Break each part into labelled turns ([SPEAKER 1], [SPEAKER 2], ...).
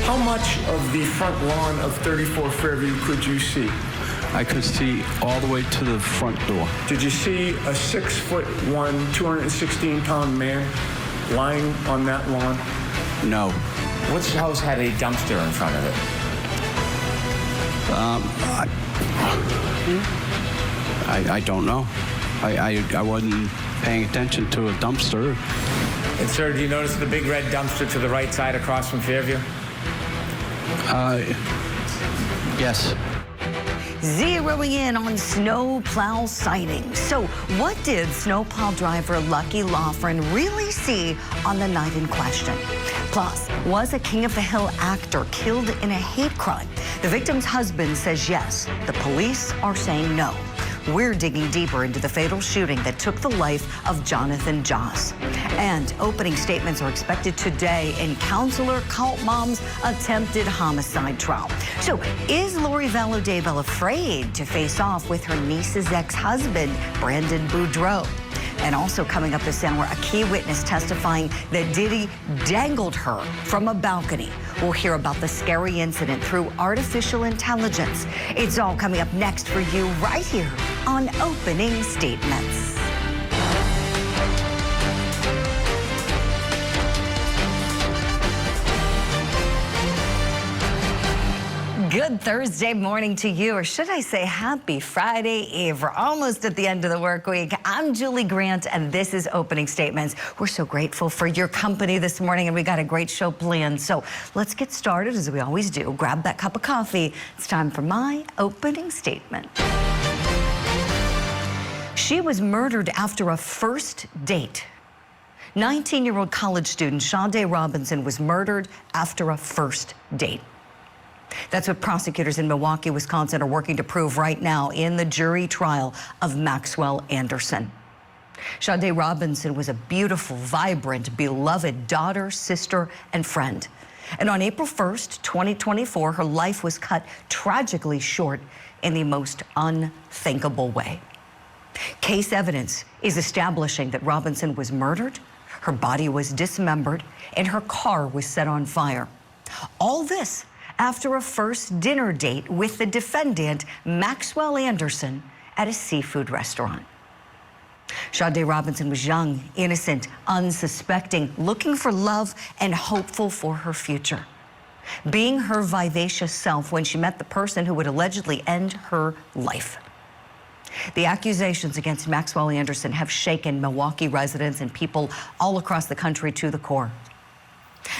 [SPEAKER 1] How much of the front lawn of 34 Fairview could you see?
[SPEAKER 2] I could see all the way to the front door.
[SPEAKER 1] Did you see a 6'1", 216-pound man lying on that lawn?
[SPEAKER 2] No.
[SPEAKER 3] Which house had a dumpster in front of it?
[SPEAKER 2] I don't know. I wasn't paying attention to a dumpster.
[SPEAKER 3] And sir, do you notice the big red dumpster to the right side across from Fairview?
[SPEAKER 2] Yes.
[SPEAKER 4] Zeroing in on snowplow sightings. So what did snowplow driver Lucky Loughran really see on the night in question? Plus, was a King of the Hill actor killed in a hate crime? The victim's husband says yes. The police are saying no. We're digging deeper into the fatal shooting that took the life of Jonathan Joss. And opening statements are expected today in Counselor Cult Mom's attempted homicide trial. So is Lori Vallow Daybell afraid to face off with her niece's ex-husband, Brandon Boudreaux? And also coming up this hour, a key witness testifying that Diddy dangled her from a balcony. We'll hear about the scary incident through artificial intelligence. It's all coming up next for you right here on Opening Statements. Good Thursday morning to you, or should I say happy Friday Eve. We're almost at the end of the work week. I'm Julie Grant, and this is Opening Statements. We're so grateful for your company this morning, and we got a great show planned. So let's get started, as we always do. Grab that cup of coffee. It's time for my opening statement. She was murdered after a first date. 19-year-old college student Sade Robinson was murdered after a first date. That's what prosecutors in Milwaukee, Wisconsin are working to prove right now in the jury trial of Maxwell Anderson. Sade Robinson was a beautiful, vibrant, beloved daughter, sister, and friend. And on April 1st, 2024, her life was cut tragically short in the most unthinkable way. Case evidence is establishing that Robinson was murdered, her body was dismembered, and her car was set on fire. All this after a first dinner date with the defendant, Maxwell Anderson, at a seafood restaurant. Sade Robinson was young, innocent, unsuspecting, looking for love and hopeful for her future. Being her vivacious self when she met the person who would allegedly end her life. The accusations against Maxwell Anderson have shaken Milwaukee residents and people all across the country to the core.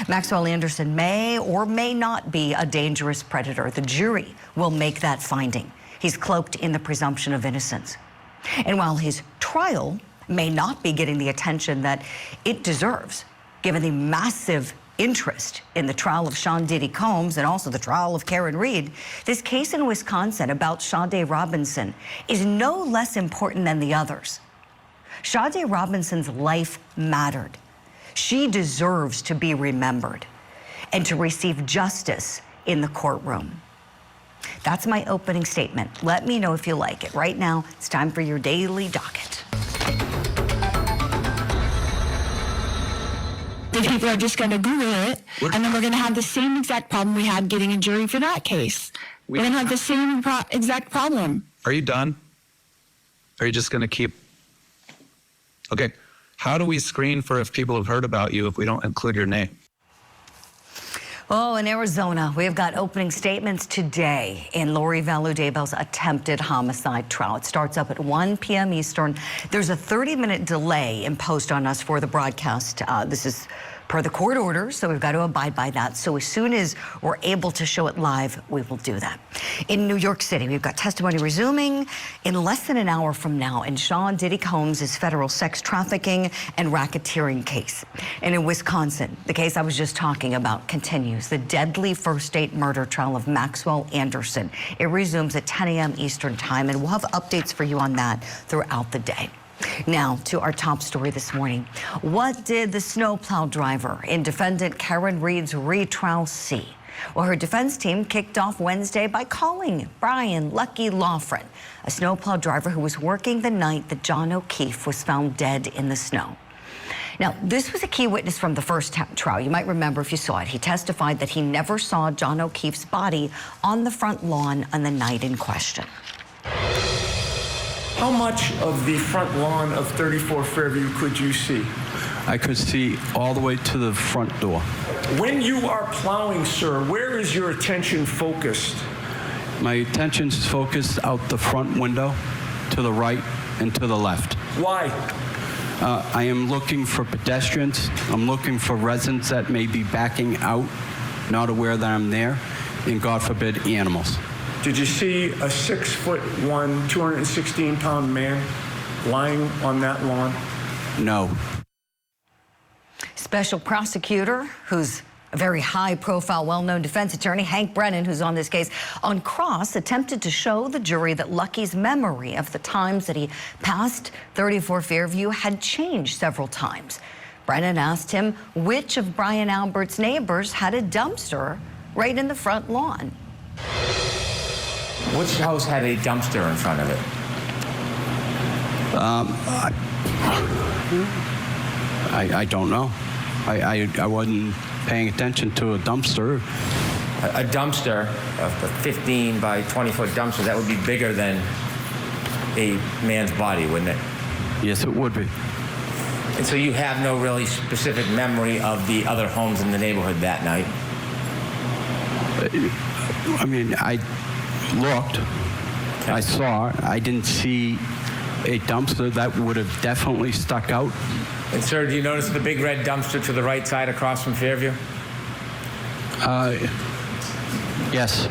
[SPEAKER 4] Maxwell Anderson may or may not be a dangerous predator. The jury will make that finding. He's cloaked in the presumption of innocence. And while his trial may not be getting the attention that it deserves, given the massive interest in the trial of Sean Diddy Combs and also the trial of Karen Read, this case in Wisconsin about Sade Robinson is no less important than the others. Sade Robinson's life mattered. She deserves to be remembered and to receive justice in the courtroom. That's my opening statement. Let me know if you like it. Right now, it's time for your daily docket.
[SPEAKER 5] The people are just going to Google it, and then we're going to have the same exact problem we had getting a jury for that case. We're going to have the same exact problem.
[SPEAKER 6] Are you done? Are you just going to keep... Okay. How do we screen for if people have heard about you if we don't include your name?
[SPEAKER 4] Oh, in Arizona, we've got opening statements today in Lori Vallow Daybell's attempted homicide trial. It starts up at 1 p.m. Eastern. There's a 30-minute delay imposed on us for the broadcast. This is per the court order, so we've got to abide by that. So as soon as we're able to show it live, we will do that. In New York City, we've got testimony resuming in less than an hour from now in Sean Diddy Combs' federal sex trafficking and racketeering case. And in Wisconsin, the case I was just talking about continues. The deadly first date murder trial of Maxwell Anderson. It resumes at 10 a.m. Eastern time, and we'll have updates for you on that throughout the day. Now to our top story this morning. What did the snowplow driver in defendant Karen Read's retrial see? Well, her defense team kicked off Wednesday by calling Brian Lucky Loughran, a snowplow driver who was working the night that John O'Keefe was found dead in the snow. Now, this was a key witness from the first trial. You might remember if you saw it. He testified that he never saw John O'Keefe's body on the front lawn on the night in question.
[SPEAKER 1] How much of the front lawn of 34 Fairview could you see?
[SPEAKER 2] I could see all the way to the front door.
[SPEAKER 1] When you are plowing, sir, where is your attention focused?
[SPEAKER 2] My attention is focused out the front window, to the right and to the left.
[SPEAKER 1] Why?
[SPEAKER 2] I am looking for pedestrians. I'm looking for residents that may be backing out, not aware that I'm there, and God forbid, animals.
[SPEAKER 1] Did you see a 6'1", 216-pound man lying on that lawn?
[SPEAKER 2] No.
[SPEAKER 4] Special prosecutor, who's a very high-profile, well-known defense attorney, Hank Brennan, who's on this case, on cross, attempted to show the jury that Lucky's memory of the times that he passed 34 Fairview had changed several times. Brennan asked him which of Brian Albert's neighbors had a dumpster right in the front lawn.
[SPEAKER 3] Which house had a dumpster in front of it?
[SPEAKER 2] I don't know. I wasn't paying attention to a dumpster.
[SPEAKER 3] A dumpster, a 15 by 20 foot dumpster, that would be bigger than a man's body, wouldn't it?
[SPEAKER 2] Yes, it would be.
[SPEAKER 3] And so you have no really specific memory of the other homes in the neighborhood that night?
[SPEAKER 2] I mean, I looked,
[SPEAKER 3] Okay.
[SPEAKER 2] I saw, I didn't see a dumpster that would have definitely stuck out.
[SPEAKER 3] And sir, do you notice the big red dumpster to the right side across from Fairview?
[SPEAKER 2] Yes.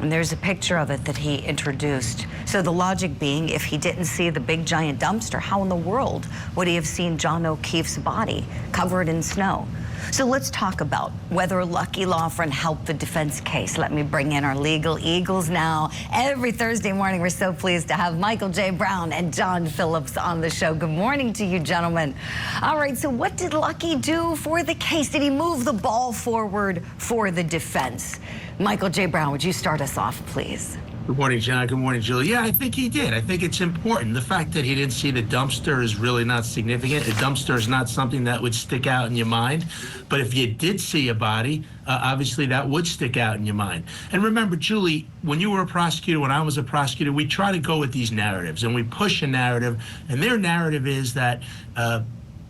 [SPEAKER 4] And there's a picture of it that he introduced. So the logic being, if he didn't see the big giant dumpster, how in the world would he have seen John O'Keefe's body covered in snow? So let's talk about whether Lucky Loughran helped the defense case. Let me bring in our legal eagles now. Every Thursday morning, we're so pleased to have Michael J. Brown and John Phillips on the show. Good morning to you, gentlemen. All right, so what did Lucky do for the case? Did he move the ball forward for the defense? Michael J. Brown, would you start us off, please?
[SPEAKER 7] Good morning, John. Good morning, Julie. Yeah, I think he did. I think it's important. The fact that he didn't see the dumpster is really not significant. A dumpster is not something that would stick out in your mind. But if you did see a body, obviously that would stick out in your mind. And remember, Julie, when you were a prosecutor, when I was a prosecutor, we try to go with these narratives and we push a narrative. And their narrative is that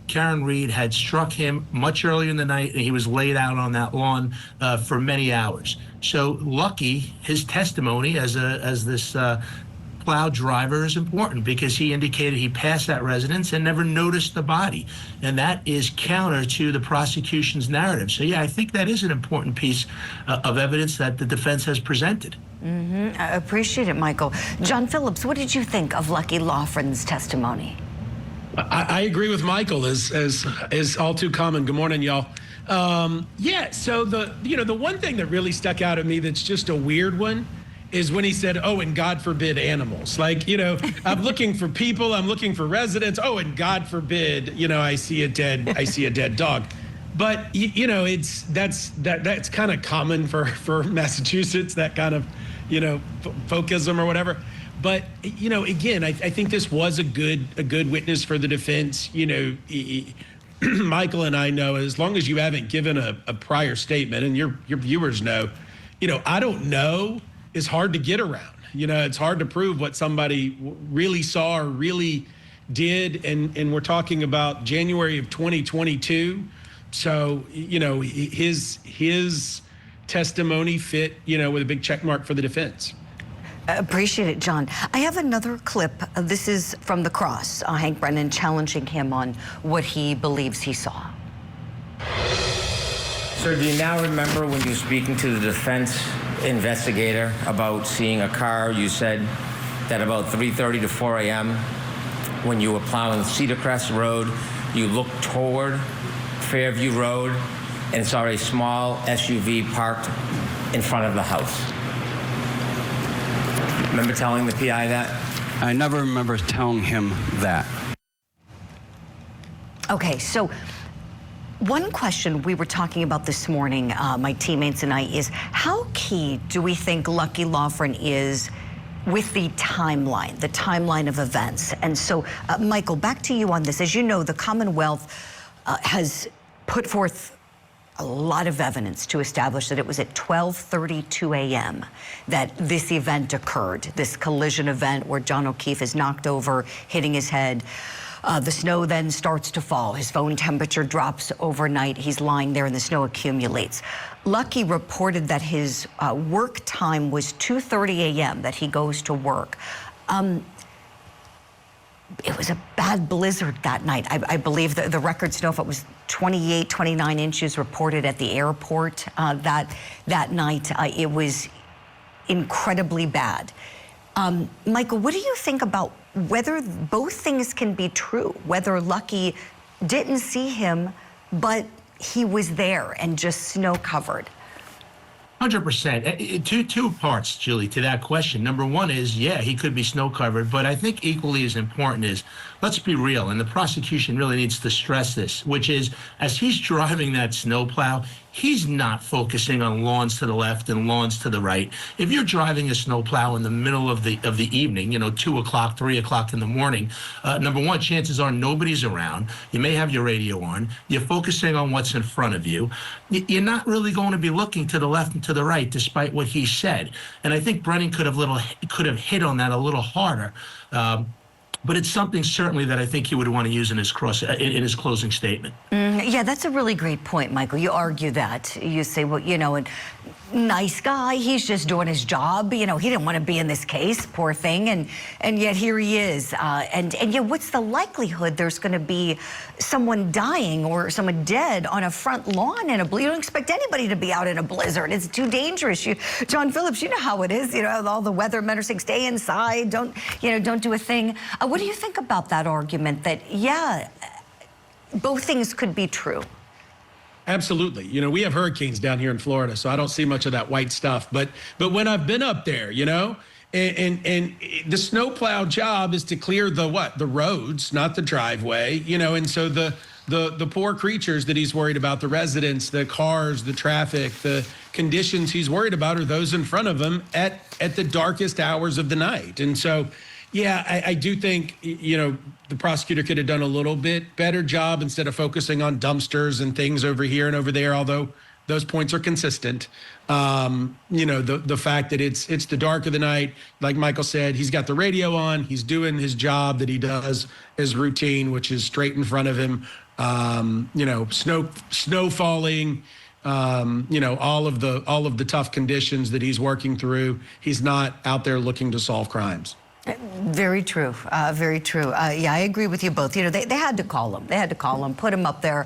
[SPEAKER 7] Karen Read had struck him much earlier in the night, and he was laid out on that lawn for many hours. So Lucky, his testimony as this Plow driver is important because he indicated he passed that residence and never noticed the body. And that is counter to the prosecution's narrative. So yeah, I think that is an important piece of evidence that the defense has presented.
[SPEAKER 4] I appreciate it, Michael. John Phillips, what did you think of Lucky Loughran's testimony?
[SPEAKER 8] I agree with Michael, as all too common. Good morning, y'all. Yeah, so the one thing that really stuck out at me that's just a weird one is when he said, "Oh, and God forbid animals." Like, I'm looking for people, I'm looking for residents. Oh, and God forbid, I see a dead dog. But that's kind of common for Massachusetts, that kind of folkism or whatever. But again, I think this was a good witness for the defense. Michael and I know, as long as you haven't given a prior statement, and your viewers know, I don't know is hard to get around. It's hard to prove what somebody really saw or really did, and we're talking about January of 2022. So his testimony fit with a big check mark for the defense.
[SPEAKER 4] Appreciate it, John. I have another clip. This is from the cross. Hank Brennan challenging him on what he believes he saw.
[SPEAKER 3] Sir, do you now remember when you were speaking to the defense investigator about seeing a car? You said that about 3:30 to 4 a.m. when you were plowing Cedar Crest Road, you looked toward Fairview Road and saw a small SUV parked in front of the house. Remember telling the PI that?
[SPEAKER 2] I never remember telling him that.
[SPEAKER 4] Okay, so one question we were talking about this morning, my teammates and I, is how key do we think Lucky Loughran is with the timeline of events. And so, Michael, back to you on this. As you know, the Commonwealth has put forth a lot of evidence to establish that it was at 12:32 a.m. that this event occurred, this collision event where John O'Keefe is knocked over, hitting his head. The snow then starts to fall. His phone temperature drops overnight. He's lying there and the snow accumulates. Lucky reported that his work time was 2:30 a.m., that he goes to work. It was a bad blizzard that night. I believe the records know if it was 28, 29 inches reported at the airport that night. It was incredibly bad. Michael, what do you think about whether both things can be true? Whether Lucky didn't see him, but he was there and just snow covered?
[SPEAKER 7] 100%. Two parts, Julie, to that question. Number one is, yeah, he could be snow covered, but I think equally as important is, let's be real, and the prosecution really needs to stress this, which is, as he's driving that snowplow, he's not focusing on lawns to the left and lawns to the right. If you're driving a snowplow in the middle of the evening, 2 o'clock, 3 o'clock in the morning, number one, chances are nobody's around. You may have your radio on. You're focusing on what's in front of you. You're not really going to be looking to the left and to the right, despite what he said. And I think Brennan could have hit on that a little harder. But it's something certainly that I think he would want to use in his closing statement.
[SPEAKER 4] Yeah, that's a really great point, Michael. You argue that. You say, well, and nice guy, he's just doing his job. He didn't want to be in this case, poor thing, and yet here he is. And yet, what's the likelihood there's going to be someone dying or someone dead on a front lawn in a blizzard? You don't expect anybody to be out in a blizzard. It's too dangerous. John Phillips, you know how it is. All the weathermen are saying, stay inside, don't do a thing. What do you think about that argument that, yeah, both things could be true?
[SPEAKER 8] Absolutely. We have hurricanes down here in Florida, so I don't see much of that white stuff. But when I've been up there, and the snowplow job is to clear the roads, not the driveway, and so the poor creatures that he's worried about, the residents, the cars, the traffic, the conditions he's worried about are those in front of him at the darkest hours of the night. And so, yeah, I do think, the prosecutor could have done a little bit better job instead of focusing on dumpsters and things over here and over there, although those points are consistent. The fact that it's the dark of the night, like Michael said, he's got the radio on, he's doing his job that he does as routine, which is straight in front of him. Snow falling, all of the tough conditions that he's working through. He's not out there looking to solve crimes.
[SPEAKER 4] Very true. Very true. Yeah, I agree with you both. They had to call him. They had to call him, put him up there,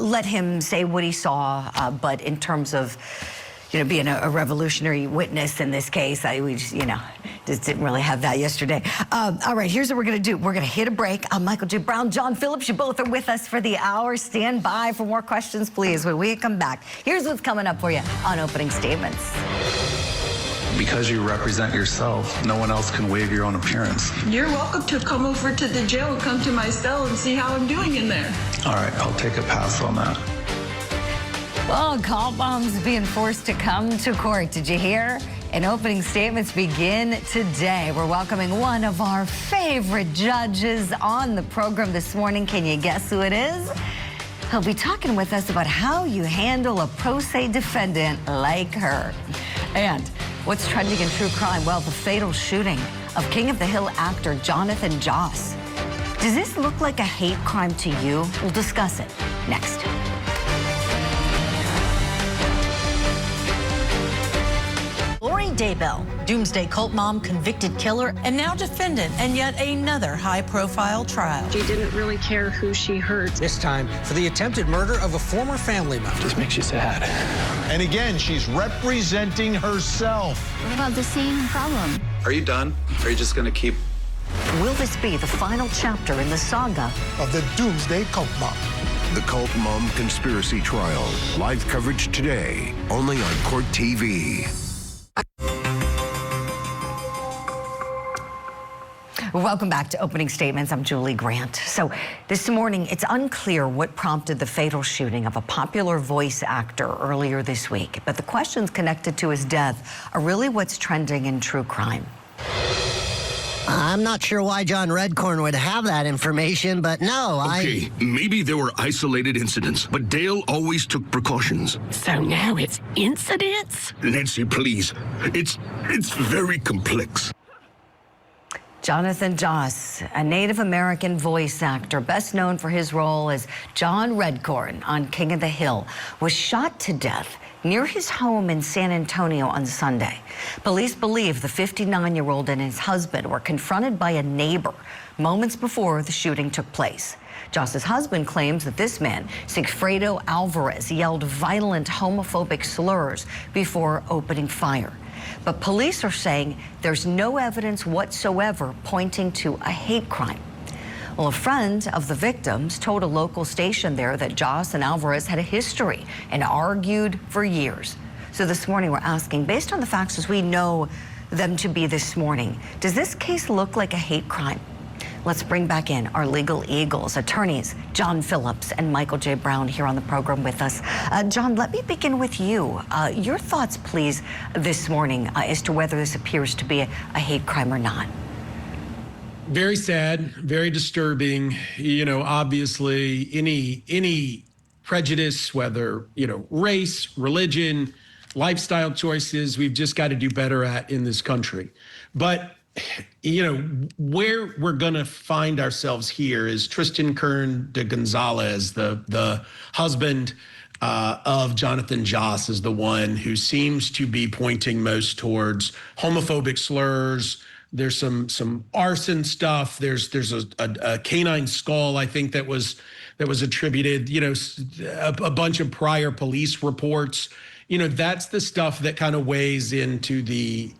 [SPEAKER 4] let him say what he saw. But in terms of, being a revolutionary witness in this case, we just didn't really have that yesterday. All right, here's what we're going to do. We're going to hit a break. Michael J. Brown, John Phillips, you both are with us for the hour. Stand by for more questions, please, when we come back. Here's what's coming up for you on Opening Statements.
[SPEAKER 9] Because you represent yourself, no one else can waive your own appearance.
[SPEAKER 10] You're welcome to come over to the jail and come to my cell and see how I'm doing in there.
[SPEAKER 9] All right, I'll take a pass on that.
[SPEAKER 4] Well, call bombs being forced to come to court. Did you hear? And Opening Statements begin today. We're welcoming one of our favorite judges on the program this morning. Can you guess who it is? He'll be talking with us about how you handle a pro se defendant like her. And what's trending in true crime? Well, the fatal shooting of King of the Hill actor Jonathan Joss. Does this look like a hate crime to you? We'll discuss it next.
[SPEAKER 11] Daybell, doomsday cult mom, convicted killer, and now defendant in yet another high-profile trial.
[SPEAKER 12] She didn't really care who she hurt.
[SPEAKER 13] This time for the attempted murder of a former family member.
[SPEAKER 14] Just makes you sad.
[SPEAKER 15] And again, she's representing herself.
[SPEAKER 16] What about the same problem?
[SPEAKER 9] Are you done? Or are you just going to keep...
[SPEAKER 4] Will this be the final chapter in the saga
[SPEAKER 15] of the doomsday cult mom?
[SPEAKER 17] The Cult Mom Conspiracy Trial. Live coverage today, only on Court TV.
[SPEAKER 4] Welcome back to Opening Statements. I'm Julie Grant. So this morning, it's unclear what prompted the fatal shooting of a popular voice actor earlier this week. But the questions connected to his death are really what's trending in true crime.
[SPEAKER 14] I'm not sure why John Redcorn would have that information, but no,
[SPEAKER 18] Okay, maybe there were isolated incidents, but Dale always took precautions.
[SPEAKER 19] So now it's incidents?
[SPEAKER 18] Nancy, please. It's very complex.
[SPEAKER 4] Jonathan Joss, a Native American voice actor, best known for his role as John Redcorn on King of the Hill, was shot to death near his home in San Antonio on Sunday. Police believe the 59-year-old and his husband were confronted by a neighbor moments before the shooting took place. Joss's husband claims that this man, Sigfredo Alvarez, yelled violent homophobic slurs before opening fire. But police are saying there's no evidence whatsoever pointing to a hate crime. Well, a friend of the victims told a local station there that Joss and Alvarez had a history and argued for years. So this morning we're asking, based on the facts as we know them to be this morning, does this case look like a hate crime? Let's bring back in our legal eagles, attorneys John Phillips and Michael J. Brown here on the program with us. John, let me begin with you. Your thoughts, please, this morning as to whether this appears to be a hate crime or not.
[SPEAKER 8] Very sad, very disturbing. You know, obviously any prejudice, whether, you know, race, religion, lifestyle choices, we've just got to do better at in this country. But, you know, where we're going to find ourselves here is Tristan Kern de Gonzalez, the husband of Jonathan Joss, is the one who seems to be pointing most towards homophobic slurs. There's some arson stuff. There's a canine skull, I think, that was attributed. You know, a bunch of prior police reports. You know, that's the stuff that kind of weighs into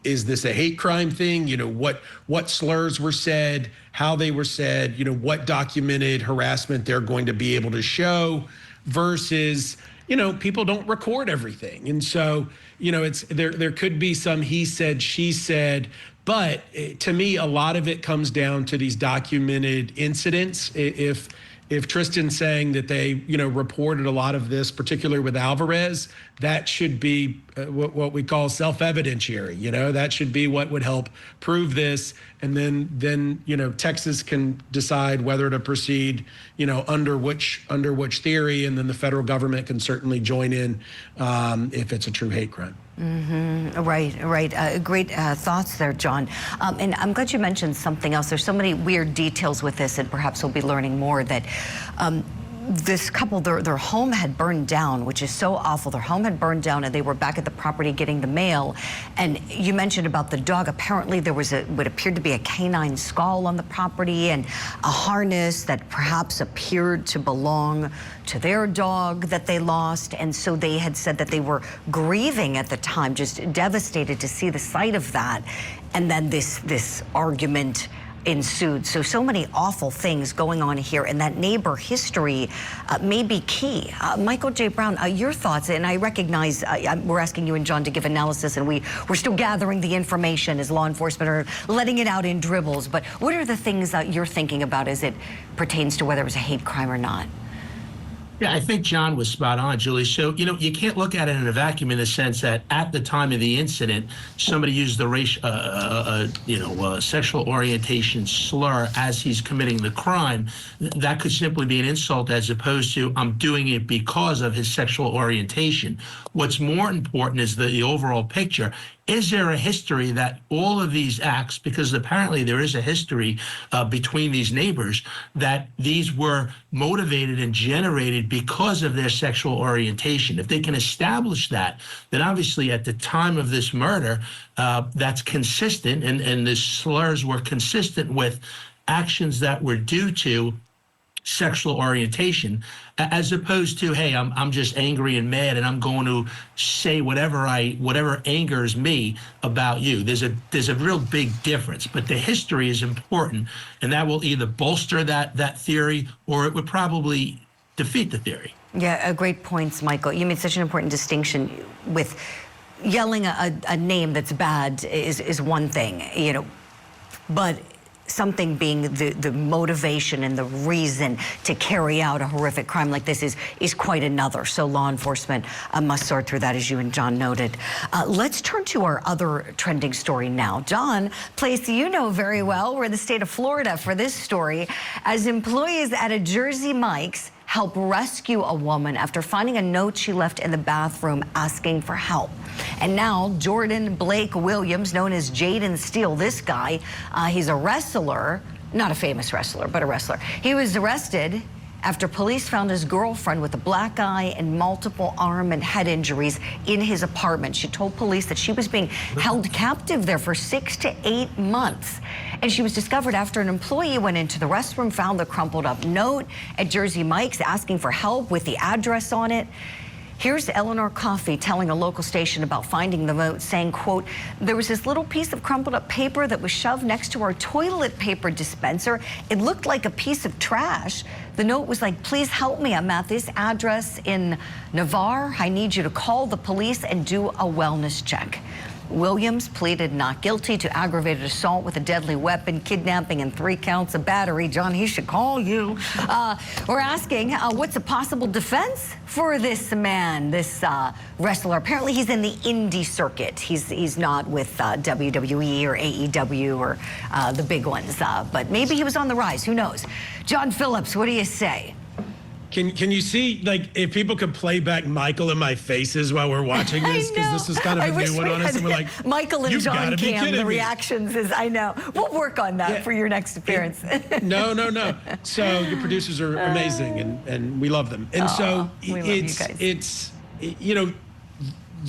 [SPEAKER 8] is this a hate crime thing? You know, what slurs were said, how they were said, you know, what documented harassment they're going to be able to show versus, you know, people don't record everything. And so, you know, there could be some he said, she said, but to me, a lot of it comes down to these documented incidents. If Tristan's saying that they, you know, reported a lot of this, particularly with Alvarez, that should be what we call self-evidentiary. You know, that should be what would help prove this. And then you know, Texas can decide whether to proceed, you know, under which theory, and then the federal government can certainly join in if it's a true hate crime.
[SPEAKER 4] Mm-hmm. Right. Great thoughts there, John. And I'm glad you mentioned something else. There's so many weird details with this, and perhaps we'll be learning more, that this couple, their home had burned down, which is so awful. Their home had burned down, and they were back at the property getting the mail. And you mentioned about the dog. Apparently, there was what appeared to be a canine skull on the property, and a harness that perhaps appeared to belong to their dog that they lost. And so they had said that they were grieving at the time, just devastated to see the sight of that. And then this argument ensued. So many awful things going on here, and that neighbor history may be key. Michael J. Brown, your thoughts, and I recognize we're asking you and John to give analysis, and we're still gathering the information as law enforcement are letting it out in dribbles, but what are the things that you're thinking about as it pertains to whether it was a hate crime or not?
[SPEAKER 7] Yeah, I think John was spot on, Julie. So, you know, you can't look at it in a vacuum in the sense that at the time of the incident, somebody used the sexual orientation slur as he's committing the crime. That could simply be an insult as opposed to, I'm doing it because of his sexual orientation. What's more important is the overall picture. Is there a history that all of these acts, because apparently there is a history between these neighbors, that these were motivated and generated because of their sexual orientation? If they can establish that, then obviously at the time of this murder, that's consistent, and the slurs were consistent with actions that were due to sexual orientation, as opposed to, hey, I'm just angry and mad, and I'm going to say whatever angers me about you. There's a real big difference, but the history is important, and that will either bolster that theory, or it would probably defeat the theory.
[SPEAKER 4] Yeah, great points, Michael. You made such an important distinction with yelling a name that's bad is one thing, you know, but something being the motivation and the reason to carry out a horrific crime like this is quite another. So law enforcement must sort through that, as you and John noted. Let's turn to our other trending story now. John, place you know very well. We're in the state of Florida for this story, as employees at a Jersey Mike's help rescue a woman after finding a note she left in the bathroom asking for help. And now Jordan Blake Williams, known as Jaden Steele, this guy, he's a wrestler, not a famous wrestler, but a wrestler. He was arrested after police found his girlfriend with a black eye and multiple arm and head injuries in his apartment. She told police that she was being held captive there for 6 to 8 months. And she was discovered after an employee went into the restroom, found the crumpled up note at Jersey Mike's asking for help with the address on it. Here's Eleanor Coffey telling a local station about finding the note, saying, quote, there was this little piece of crumpled up paper that was shoved next to our toilet paper dispenser. It looked like a piece of trash. The note was like, please help me. I'm at this address in Navarre. I need you to call the police and do a wellness check. Williams pleaded not guilty to aggravated assault with a deadly weapon, kidnapping, and 3 counts of battery. John, he should call you. We're asking, what's a possible defense for this man, this wrestler? Apparently, he's in the indie circuit. He's not with WWE or AEW or the big ones, but maybe he was on the rise. Who knows? John Phillips, what do you say?
[SPEAKER 8] Can you see, like, if people could play back Michael and my faces while we're watching this? Because this is kind of a new one on us. And we're like,
[SPEAKER 4] Michael and John Cam, the
[SPEAKER 8] me.
[SPEAKER 4] reactions is, I know. We'll work on that for your next appearance.
[SPEAKER 8] No. So your producers are amazing, and we love them. And so it's, you know,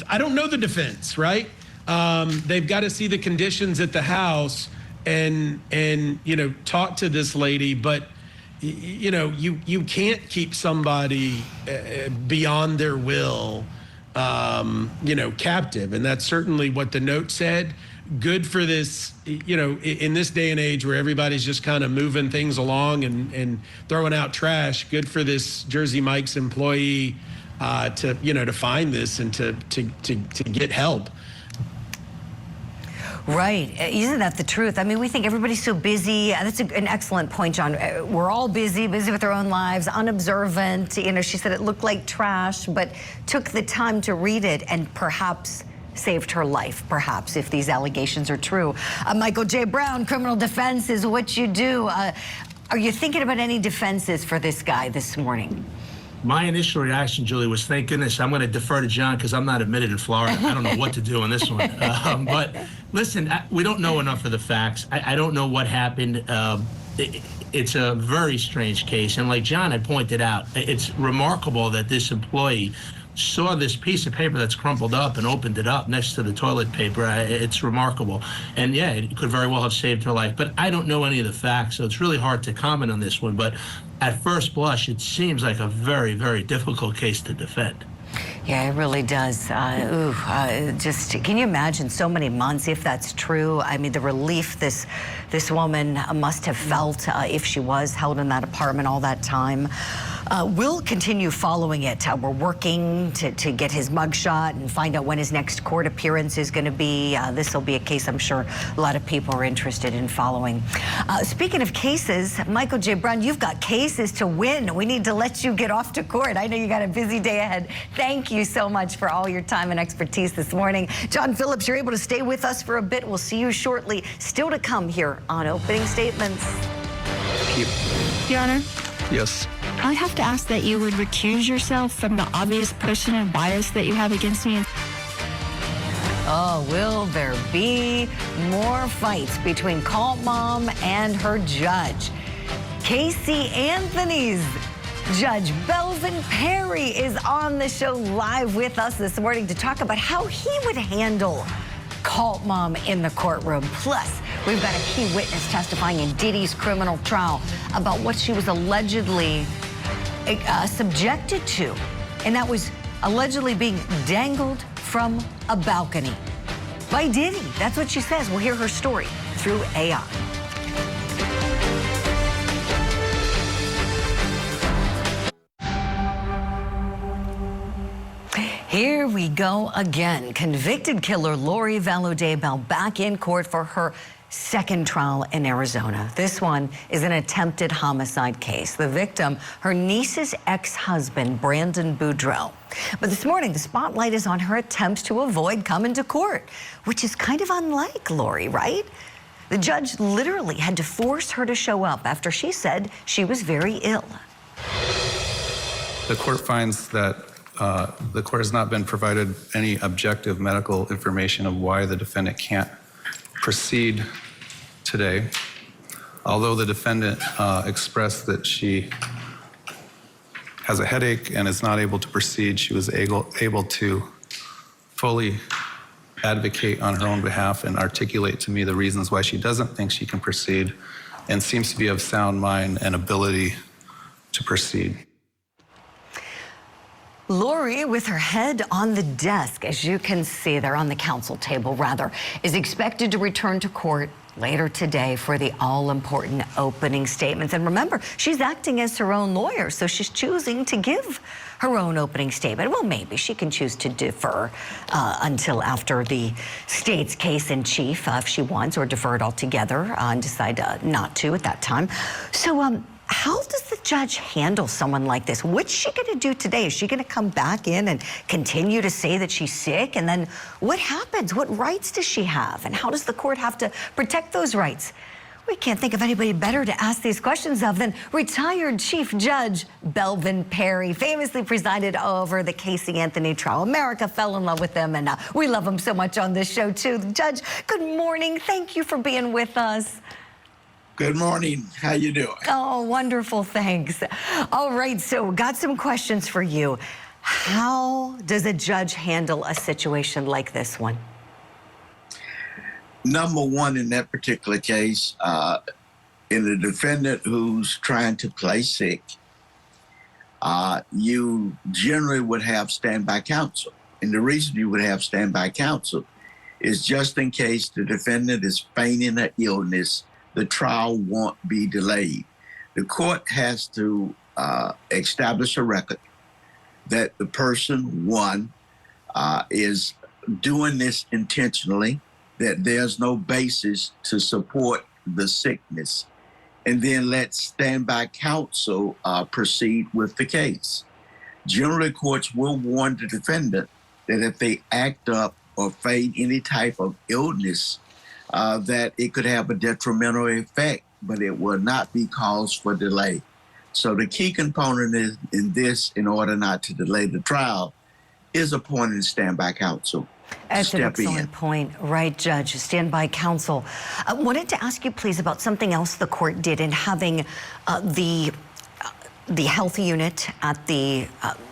[SPEAKER 8] I don't know the defense, right? They've got to see the conditions at the house and you know, talk to this lady, but you know, you can't keep somebody beyond their will, you know, captive. And that's certainly what the note said. Good for this, you know, in this day and age where everybody's just kind of moving things along and throwing out trash. Good for this Jersey Mike's employee to, you know, to find this and to get help.
[SPEAKER 4] Right. Isn't that the truth? I mean, we think everybody's so busy. That's an excellent point, John. We're all busy with our own lives, unobservant. You know, she said it looked like trash, but took the time to read it and perhaps saved her life, perhaps, if these allegations are true. Michael J. Brown, criminal defense is what you do. Are you thinking about any defenses for this guy this morning?
[SPEAKER 7] My initial reaction, Julie, was thank goodness. I'm going to defer to John because I'm not admitted in Florida. I don't know what to do on this one. But listen, we don't know enough of the facts. I don't know what happened. It's a very strange case. And like John had pointed out, it's remarkable that this employee saw this piece of paper that's crumpled up and opened it up next to the toilet paper. It's remarkable. And yeah, it could very well have saved her life. But I don't know any of the facts, so it's really hard to comment on this one. But at first blush, it seems like a very, very difficult case to defend.
[SPEAKER 4] Yeah, it really does. Just can you imagine so many months, if that's true? I mean, the relief this woman must have felt if she was held in that apartment all that time. We'll continue following it. We're working to get his mugshot and find out when his next court appearance is going to be. This will be a case I'm sure a lot of people are interested in following. Speaking of cases, Michael J. Brown, you've got cases to win. We need to let you get off to court. I know you got a busy day ahead. Thank you so much for all your time and expertise this morning. John Phillips, you're able to stay with us for a bit. We'll see you shortly. Still to come here on Opening Statements.
[SPEAKER 6] Thank you.
[SPEAKER 5] Your Honor?
[SPEAKER 6] Yes.
[SPEAKER 5] I have to ask that you would recuse yourself from the obvious personal bias that you have against me.
[SPEAKER 4] Oh, will there be more fights between Cult Mom and her judge? Casey Anthony's Judge Belvin Perry is on the show live with us this morning to talk about how he would handle Cult Mom in the courtroom. Plus, we've got a key witness testifying in Diddy's criminal trial about what she was allegedly subjected to, and that was allegedly being dangled from a balcony by Diddy. That's what she says. We'll hear her story through AI. Here we go again. Convicted killer Lori Vallow Daybell back in court for her second trial in Arizona. This one is an attempted homicide case. The victim, her niece's ex-husband, Brandon Boudreaux. But this morning, the spotlight is on her attempts to avoid coming to court, which is kind of unlike Lori, right? The judge literally had to force her to show up after she said she was very ill.
[SPEAKER 6] The court finds that the court has not been provided any objective medical information of why the defendant can't proceed today. Although the defendant expressed that she has a headache and is not able to proceed, she was able to fully advocate on her own behalf and articulate to me the reasons why she doesn't think she can proceed and seems to be of sound mind and ability to proceed.
[SPEAKER 4] Lori, with her head on the desk, as you can see there on the counsel table, rather, is expected to return to court later today for the all-important opening statements. And remember, she's acting as her own lawyer, so she's choosing to give her own opening statement. Well, maybe she can choose to defer until after the state's case in chief if she wants, or defer it altogether and decide not to at that time. So, how does the judge handle someone like this? What's she going to do today? Is she going to come back in and continue to say that she's sick? And then what happens? What rights does she have? And how does the court have to protect those rights? We can't think of anybody better to ask these questions of than retired Chief Judge Belvin Perry, famously presided over the Casey Anthony trial. America fell in love with him, and we love him so much on this show, too. Judge, good morning. Thank you for being with us.
[SPEAKER 20] Good morning. How you doing?
[SPEAKER 4] Oh, wonderful. Thanks. All right. So got some questions for you. How does a judge handle a situation like this one?
[SPEAKER 20] Number one, in that particular case, in a defendant who's trying to play sick, you generally would have standby counsel. And the reason you would have standby counsel is just in case the defendant is feigning an illness, the trial won't be delayed. The court has to establish a record that the person, one, is doing this intentionally, that there's no basis to support the sickness, and then let standby counsel proceed with the case. Generally, courts will warn the defendant that if they act up or feign any type of illness, that it could have a detrimental effect, but it will not be cause for delay. So the key component is in this, in order not to delay the trial, is appointing standby counsel.
[SPEAKER 4] That's an excellent point. Right, Judge. Standby counsel. I wanted to ask you, please, about something else the court did in having the health unit at the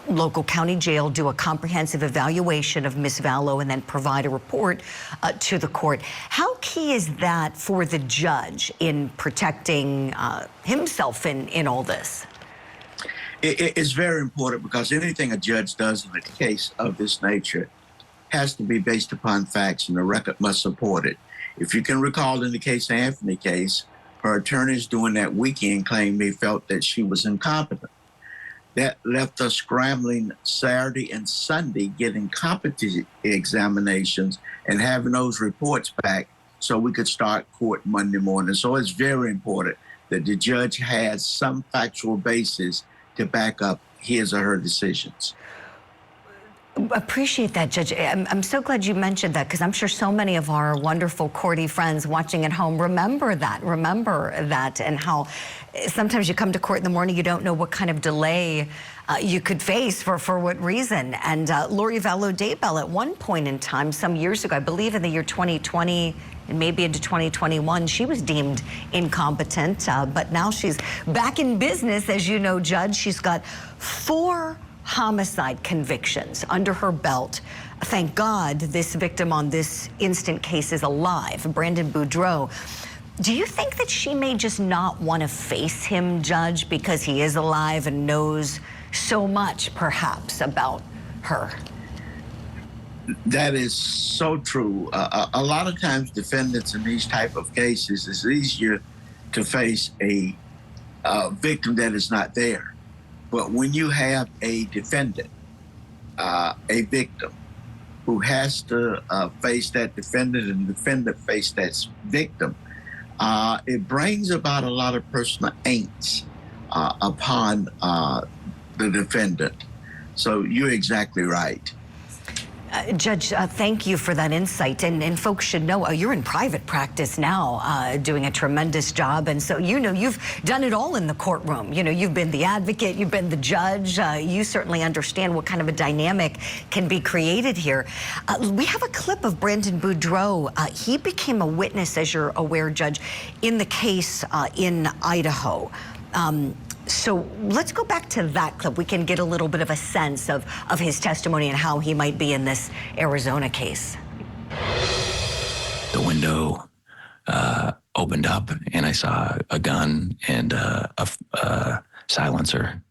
[SPEAKER 4] local county jail do a comprehensive evaluation of Ms. Vallow and then provide a report to the court. How key is that for the judge in protecting himself in all this?
[SPEAKER 20] It's very important because anything a judge does in a case of this nature has to be based upon facts, and the record must support it. If you can recall in the Casey Anthony case, her attorneys during that weekend claimed they felt that she was incompetent. That left us scrambling Saturday and Sunday, getting competency examinations and having those reports back so we could start court Monday morning. So it's very important that the judge has some factual basis to back up his or her decisions.
[SPEAKER 4] Appreciate that, Judge. I'm so glad you mentioned that, because I'm sure so many of our wonderful courty friends watching at home remember that, and how sometimes you come to court in the morning, you don't know what kind of delay you could face for what reason. And Lori Vallow Daybell, at one point in time, some years ago, I believe in the year 2020 and maybe into 2021, she was deemed incompetent, but now she's back in business, as you know, Judge. She's got 4 homicide convictions under her belt. Thank God this victim on this instant case is alive, Brandon Boudreaux. Do you think that she may just not want to face him, Judge, because he is alive and knows so much, perhaps, about her?
[SPEAKER 20] That is so true. A lot of times defendants in these type of cases, it's easier to face a victim that is not there. But when you have a defendant, a victim, who has to face that defendant and the defendant face that victim, it brings about a lot of personal angst upon the defendant. So you're exactly right.
[SPEAKER 4] Judge, thank you for that insight. And folks should know you're in private practice now, doing a tremendous job. And so, you've done it all in the courtroom. You've been the advocate, you've been the judge. You certainly understand what kind of a dynamic can be created here. We have a clip of Brandon Boudreaux. He became a witness, as you're aware, Judge, in the case in Idaho. So let's go back to that clip. We can get a little bit of a sense of his testimony and how he might be in this Arizona case.
[SPEAKER 21] The window opened up and I saw a gun and a silencer.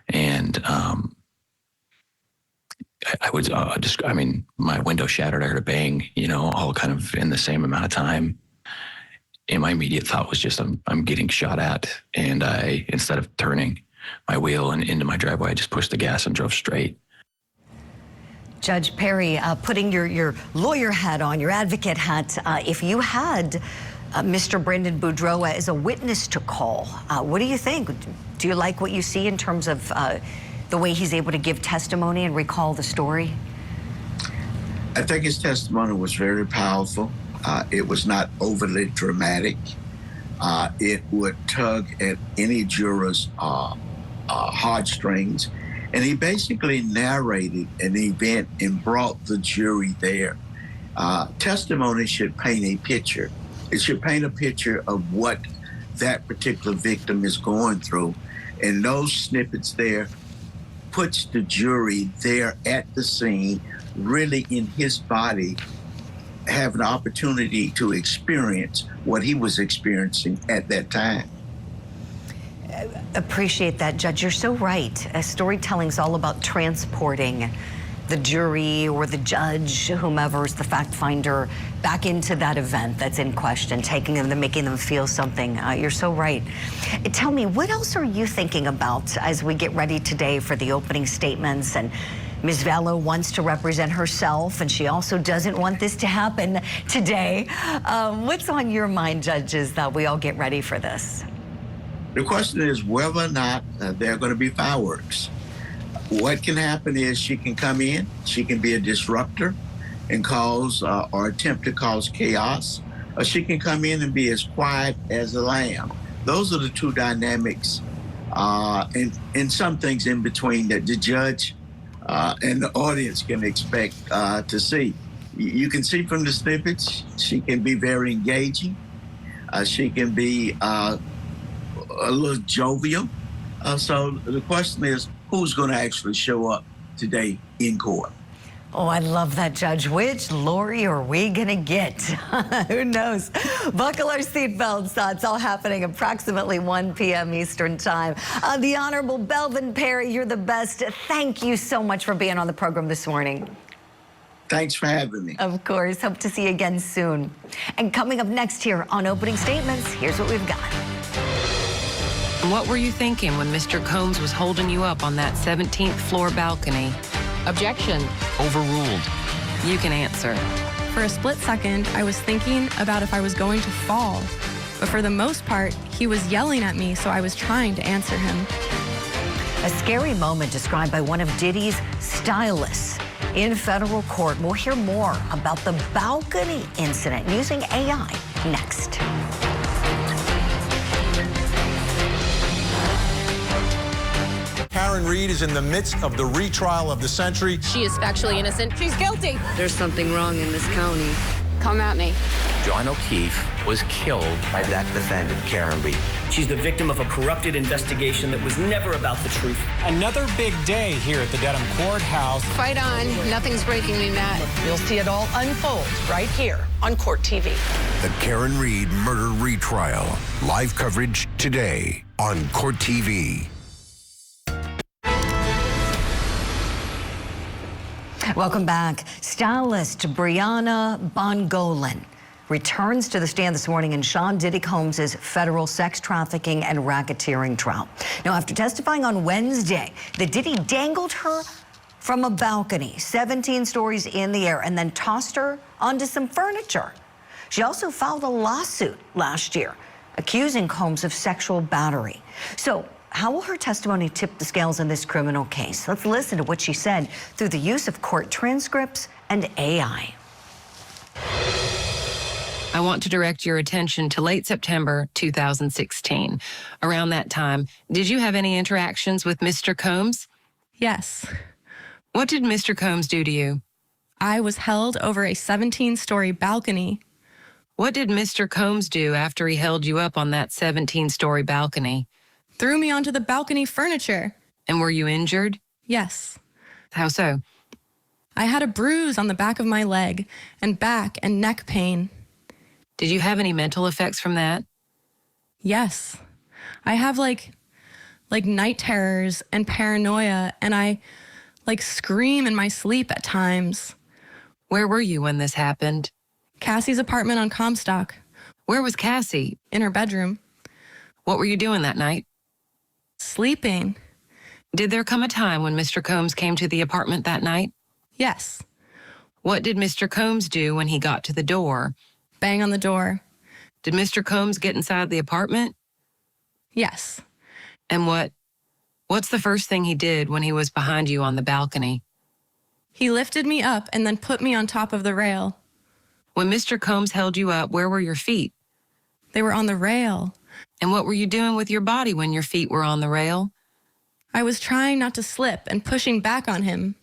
[SPEAKER 21] And I was my window shattered. I heard a bang, all kind of in the same amount of time. And my immediate thought was just, I'm getting shot at. And instead of turning my wheel and into my driveway, I just pushed the gas and drove straight.
[SPEAKER 4] Judge Perry, putting your lawyer hat on, your advocate hat, if you had Mr. Brandon Boudreaux as a witness to call, what do you think? Do you like what you see in terms of the way he's able to give testimony and recall the story?
[SPEAKER 20] I think his testimony was very powerful. It was not overly dramatic. It would tug at any juror's heartstrings. And he basically narrated an event and brought the jury there. Testimony should paint a picture. It should paint a picture of what that particular victim is going through. And those snippets there puts the jury there at the scene, really in his body, have an opportunity to experience what he was experiencing at that time.
[SPEAKER 4] Appreciate that, Judge. You're so right. Storytelling's all about transporting the jury or the judge, whomever's the fact finder, back into that event that's in question, taking them and making them feel something. You're so right. Tell me, what else are you thinking about as we get ready today for the opening statements? And Ms. Vallow wants to represent herself, and she also doesn't want this to happen today. What's on your mind, judges, that we all get ready for this?
[SPEAKER 20] The question is whether or not there are going to be fireworks. What can happen is she can come in, she can be a disruptor and cause or attempt to cause chaos, or she can come in and be as quiet as a lamb. Those are the two dynamics, and some things in between that the judge and the audience can expect to see. You can see from the snippets, she can be very engaging. She can be a little jovial. So the question is, who's going to actually show up today in court?
[SPEAKER 4] Oh, I love that, Judge. Which Lori are we going to get? Who knows? Buckle our seatbelts. It's all happening approximately 1 p.m. Eastern Time. The Honorable Belvin Perry, you're the best. Thank you so much for being on the program this morning.
[SPEAKER 20] Thanks for having me.
[SPEAKER 4] Of course. Hope to see you again soon. And coming up next here on Opening Statements, here's what we've got.
[SPEAKER 22] What were you thinking when Mr. Combs was holding you up on that 17th floor balcony?
[SPEAKER 19] Objection.
[SPEAKER 22] Overruled. You can answer.
[SPEAKER 23] For a split second, I was thinking about if I was going to fall. But for the most part, he was yelling at me, so I was trying to answer him.
[SPEAKER 4] A scary moment described by one of Diddy's stylists in federal court. We'll hear more about the balcony incident using AI next.
[SPEAKER 15] Karen Read is in the midst of the retrial of the century.
[SPEAKER 19] She is factually innocent. She's guilty.
[SPEAKER 24] There's something wrong in this county.
[SPEAKER 19] Come at me.
[SPEAKER 25] John O'Keefe was killed by that defendant, Karen Read.
[SPEAKER 26] She's the victim of a corrupted investigation that was never about the truth.
[SPEAKER 27] Another big day here at the Dedham Courthouse.
[SPEAKER 19] Fight on. Nothing's breaking me, Matt.
[SPEAKER 28] You'll see it all unfold right here on Court TV.
[SPEAKER 17] The Karen Read Murder Retrial. Live coverage today on Court TV.
[SPEAKER 4] Welcome back. Stylist Brianna Bongolan returns to the stand this morning in Sean Diddy Combs' federal sex trafficking and racketeering trial. Now, after testifying on Wednesday that Diddy dangled her from a balcony 17 stories in the air and then tossed her onto some furniture, She also filed a lawsuit last year accusing Combs of sexual battery. So how will her testimony tip the scales in this criminal case? Let's listen to what she said through the use of court transcripts and AI.
[SPEAKER 22] I want to direct your attention to late September 2016. Around that time, did you have any interactions with Mr. Combs?
[SPEAKER 23] Yes.
[SPEAKER 22] What did Mr. Combs do to you?
[SPEAKER 23] I was held over a 17-story balcony.
[SPEAKER 22] What did Mr. Combs do after he held you up on that 17-story balcony?
[SPEAKER 23] Threw me onto the balcony furniture.
[SPEAKER 22] And were you injured?
[SPEAKER 23] Yes.
[SPEAKER 22] How so?
[SPEAKER 23] I had a bruise on the back of my leg and back and neck pain.
[SPEAKER 22] Did you have any mental effects from that?
[SPEAKER 23] Yes. I have like night terrors and paranoia, and I scream in my sleep at times.
[SPEAKER 22] Where were you when this happened?
[SPEAKER 23] Cassie's apartment on Comstock.
[SPEAKER 22] Where was Cassie?
[SPEAKER 23] In her bedroom.
[SPEAKER 22] What were you doing that night?
[SPEAKER 23] Sleeping.
[SPEAKER 22] Did there come a time when Mr. Combs came to the apartment that night?
[SPEAKER 23] Yes.
[SPEAKER 22] What did Mr. Combs do when he got to the door?
[SPEAKER 23] Bang on the door.
[SPEAKER 22] Did Mr. Combs get inside the apartment?
[SPEAKER 23] Yes.
[SPEAKER 22] And what's the first thing he did when he was behind you on the balcony?
[SPEAKER 23] He lifted me up and then put me on top of the rail.
[SPEAKER 22] When Mr. Combs held you up, where were your feet?
[SPEAKER 23] They were on the rail.
[SPEAKER 22] And what were you doing with your body when your feet were on the rail?
[SPEAKER 23] I was trying not to slip and pushing back on him.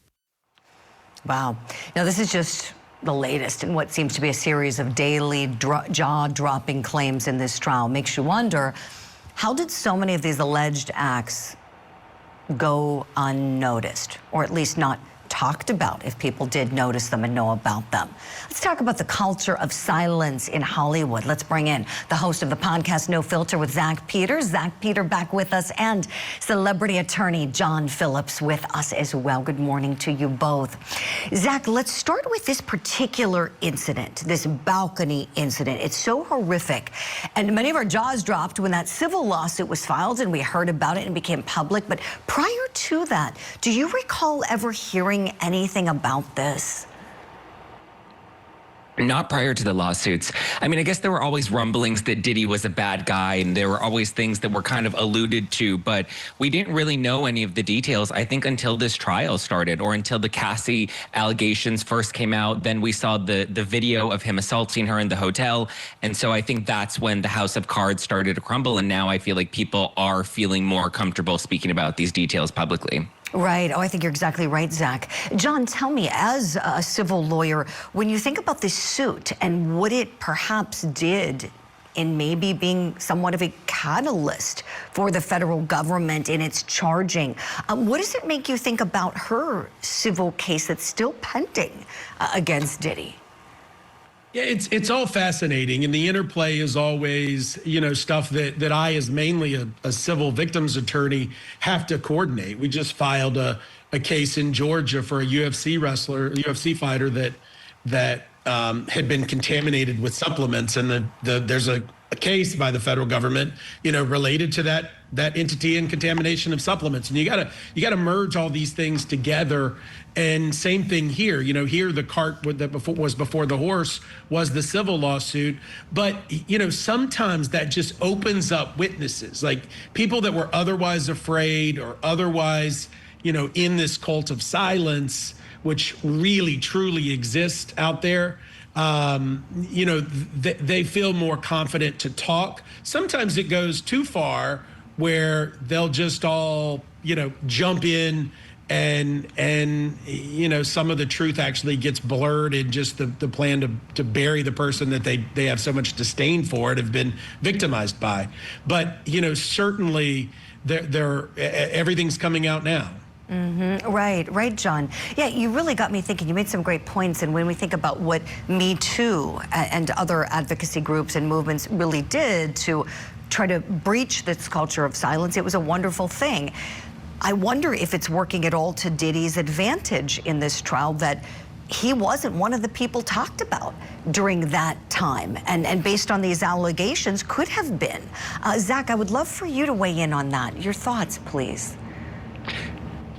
[SPEAKER 4] Wow. Now, this is just the latest in what seems to be a series of daily jaw-dropping claims in this trial. Makes you wonder, how did so many of these alleged acts go unnoticed, or at least not talked about if people did notice them and know about them? Let's talk about the culture of silence in Hollywood. Let's bring in the host of the podcast No Filter with Zach Peters. Zach Peter back with us, and celebrity attorney John Phillips with us as well. Good morning to you both. Zach, let's start with this particular incident, this balcony incident. It's so horrific, and many of our jaws dropped when that civil lawsuit was filed and we heard about it and became public. But prior to that, do you recall ever hearing anything about this?
[SPEAKER 1] Not prior to the lawsuits. I mean, I guess there were always rumblings that Diddy was a bad guy, and there were always things that were kind of alluded to, but we didn't really know any of the details, I think, until this trial started, or until the Cassie allegations first came out. Then we saw the video of him assaulting her in the hotel, and so I think that's when the house of cards started to crumble, and now I feel like people are feeling more comfortable speaking about these details publicly.
[SPEAKER 4] Right. Oh, I think you're exactly right, Zach. John, tell me, as a civil lawyer, when you think about this suit and what it perhaps did in maybe being somewhat of a catalyst for the federal government in its charging, what does it make you think about her civil case that's still pending against Diddy?
[SPEAKER 8] Yeah, it's all fascinating, and the interplay is always, stuff that I, as mainly a civil victims attorney, have to coordinate. We just filed a case in Georgia for a UFC fighter that had been contaminated with supplements, and there's a case by the federal government, related to that entity and contamination of supplements. And you gotta merge all these things together. And same thing here. Here the cart that was before the horse was the civil lawsuit. But sometimes that just opens up witnesses, like people that were otherwise afraid or otherwise in this cult of silence, which really truly exists out there. They feel more confident to talk. Sometimes it goes too far where they'll just all, jump in and some of the truth actually gets blurred in just the plan to bury the person that they have so much disdain for and have been victimized by. But, certainly everything's coming out now.
[SPEAKER 4] Mm-hmm. Right, John. Yeah, you really got me thinking. You made some great points. And when we think about what Me Too and other advocacy groups and movements really did to try to breach this culture of silence, it was a wonderful thing. I wonder if it's working at all to Diddy's advantage in this trial that he wasn't one of the people talked about during that time, and based on these allegations could have been. Zach, I would love for you to weigh in on that. Your thoughts, please.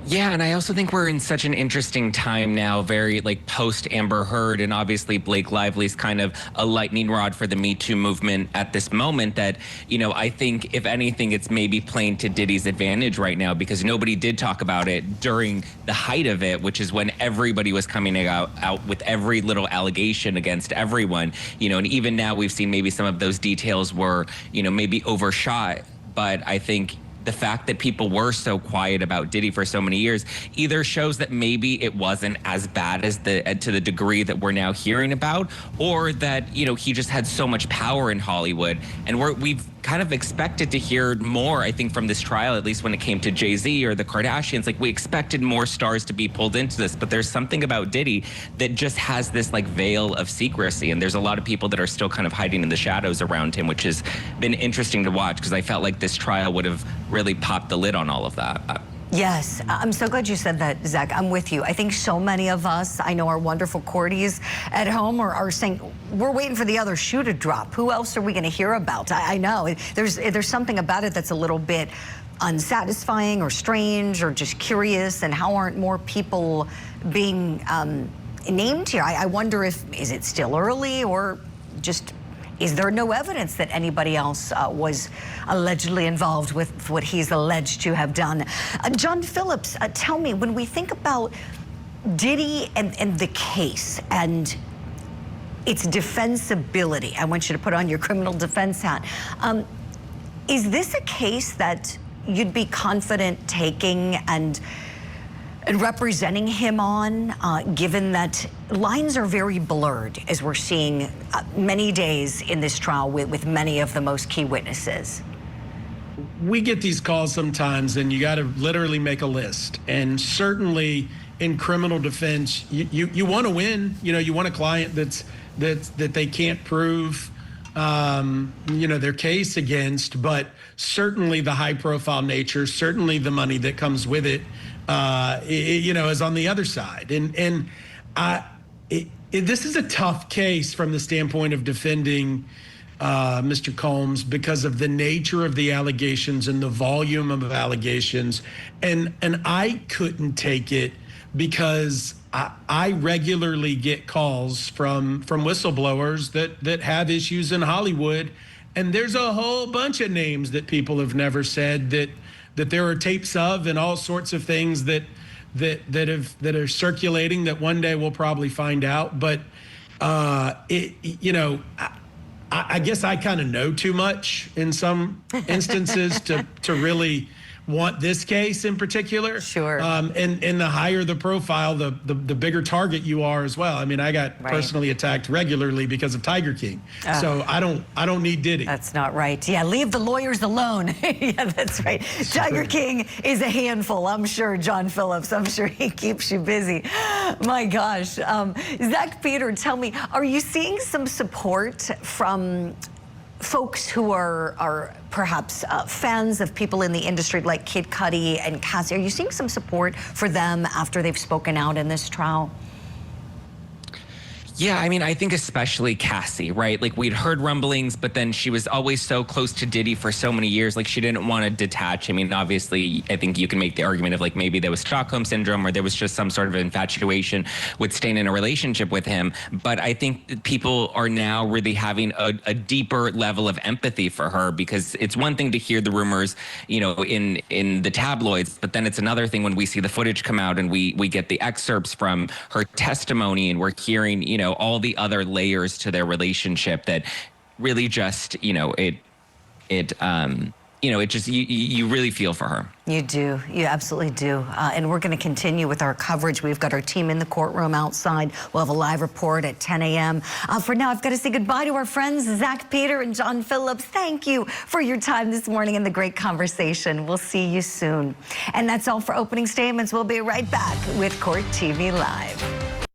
[SPEAKER 1] Yeah, and I also think we're in such an interesting time now, very like post Amber Heard, and obviously Blake Lively's kind of a lightning rod for the Me Too movement at this moment that, you know, I think if anything, it's maybe playing to Diddy's advantage right now because nobody did talk about it during the height of it, which is when everybody was coming out with every little allegation against everyone, you know, and even now we've seen maybe some of those details were, you know, maybe overshot, but I think the fact that people were so quiet about Diddy for so many years either shows that maybe it wasn't as bad as to the degree that we're now hearing about, or that, you know, he just had so much power in Hollywood. And we've kind of expected to hear more, I think, from this trial, at least when it came to Jay-Z or the Kardashians. Like, we expected more stars to be pulled into this, but there's something about Diddy that just has this like veil of secrecy. And there's a lot of people that are still kind of hiding in the shadows around him, which has been interesting to watch because I felt like this trial would have really popped the lid on all of that.
[SPEAKER 4] Yes, I'm so glad you said that, Zach. I'm with you. I think so many of us, I know our wonderful courties at home are saying, we're waiting for the other shoe to drop. Who else are we going to hear about? I know. There's something about it that's a little bit unsatisfying or strange or just curious, and how aren't more people being named here? I wonder is it still early, or just is there no evidence that anybody else was allegedly involved with what he's alleged to have done? John Phillips, tell me, when we think about Diddy and the case and its defensibility, I want you to put on your criminal defense hat. Is this a case that you'd be confident taking and representing him on, given that lines are very blurred, as we're seeing many days in this trial with many of the most key witnesses?
[SPEAKER 8] We get these calls sometimes, and you got to literally make a list. And certainly in criminal defense, you want to win. You know, you want a client that they can't prove, you know, their case against, but certainly the high-profile nature, certainly the money that comes with it, you know, is on the other side. And this is a tough case from the standpoint of defending Mr. Combs because of the nature of the allegations and the volume of allegations. And I couldn't take it because I regularly get calls from whistleblowers that have issues in Hollywood. And there's a whole bunch of names that people have never said that there are tapes of, and all sorts of things that are circulating that one day we'll probably find out. But you know, I guess I kind of know too much in some instances to really want this case in particular.
[SPEAKER 4] Sure.
[SPEAKER 8] And the higher the profile, the bigger target you are as well. I mean, I got personally attacked regularly because of Tiger King. So I don't need Diddy.
[SPEAKER 4] That's not right. Yeah, leave the lawyers alone. Yeah, that's right. Tiger King is a handful, I'm sure, John Phillips. I'm sure he keeps you busy. My gosh. Zach Peter, tell me, are you seeing some support from folks who are perhaps fans of people in the industry like Kid Cudi and Cassie? Are you seeing some support for them after they've spoken out in this trial?
[SPEAKER 1] Yeah, I mean, I think especially Cassie, right? Like, we'd heard rumblings, but then she was always so close to Diddy for so many years. Like, she didn't want to detach. I mean, obviously, I think you can make the argument of, like, maybe there was Stockholm Syndrome or there was just some sort of infatuation with staying in a relationship with him. But I think people are now really having a deeper level of empathy for her, because it's one thing to hear the rumors, you know, in the tabloids, but then it's another thing when we see the footage come out and we get the excerpts from her testimony, and we're hearing, you know, all the other layers to their relationship that really just, you know, it just, you really feel for her.
[SPEAKER 4] You do. You absolutely do. And we're going to continue with our coverage. We've got our team in the courtroom outside. We'll have a live report at 10 a.m. For now, I've got to say goodbye to our friends, Zach Peter and John Phillips. Thank you for your time this morning and the great conversation. We'll see you soon. And that's all for opening statements. We'll be right back with Court TV Live.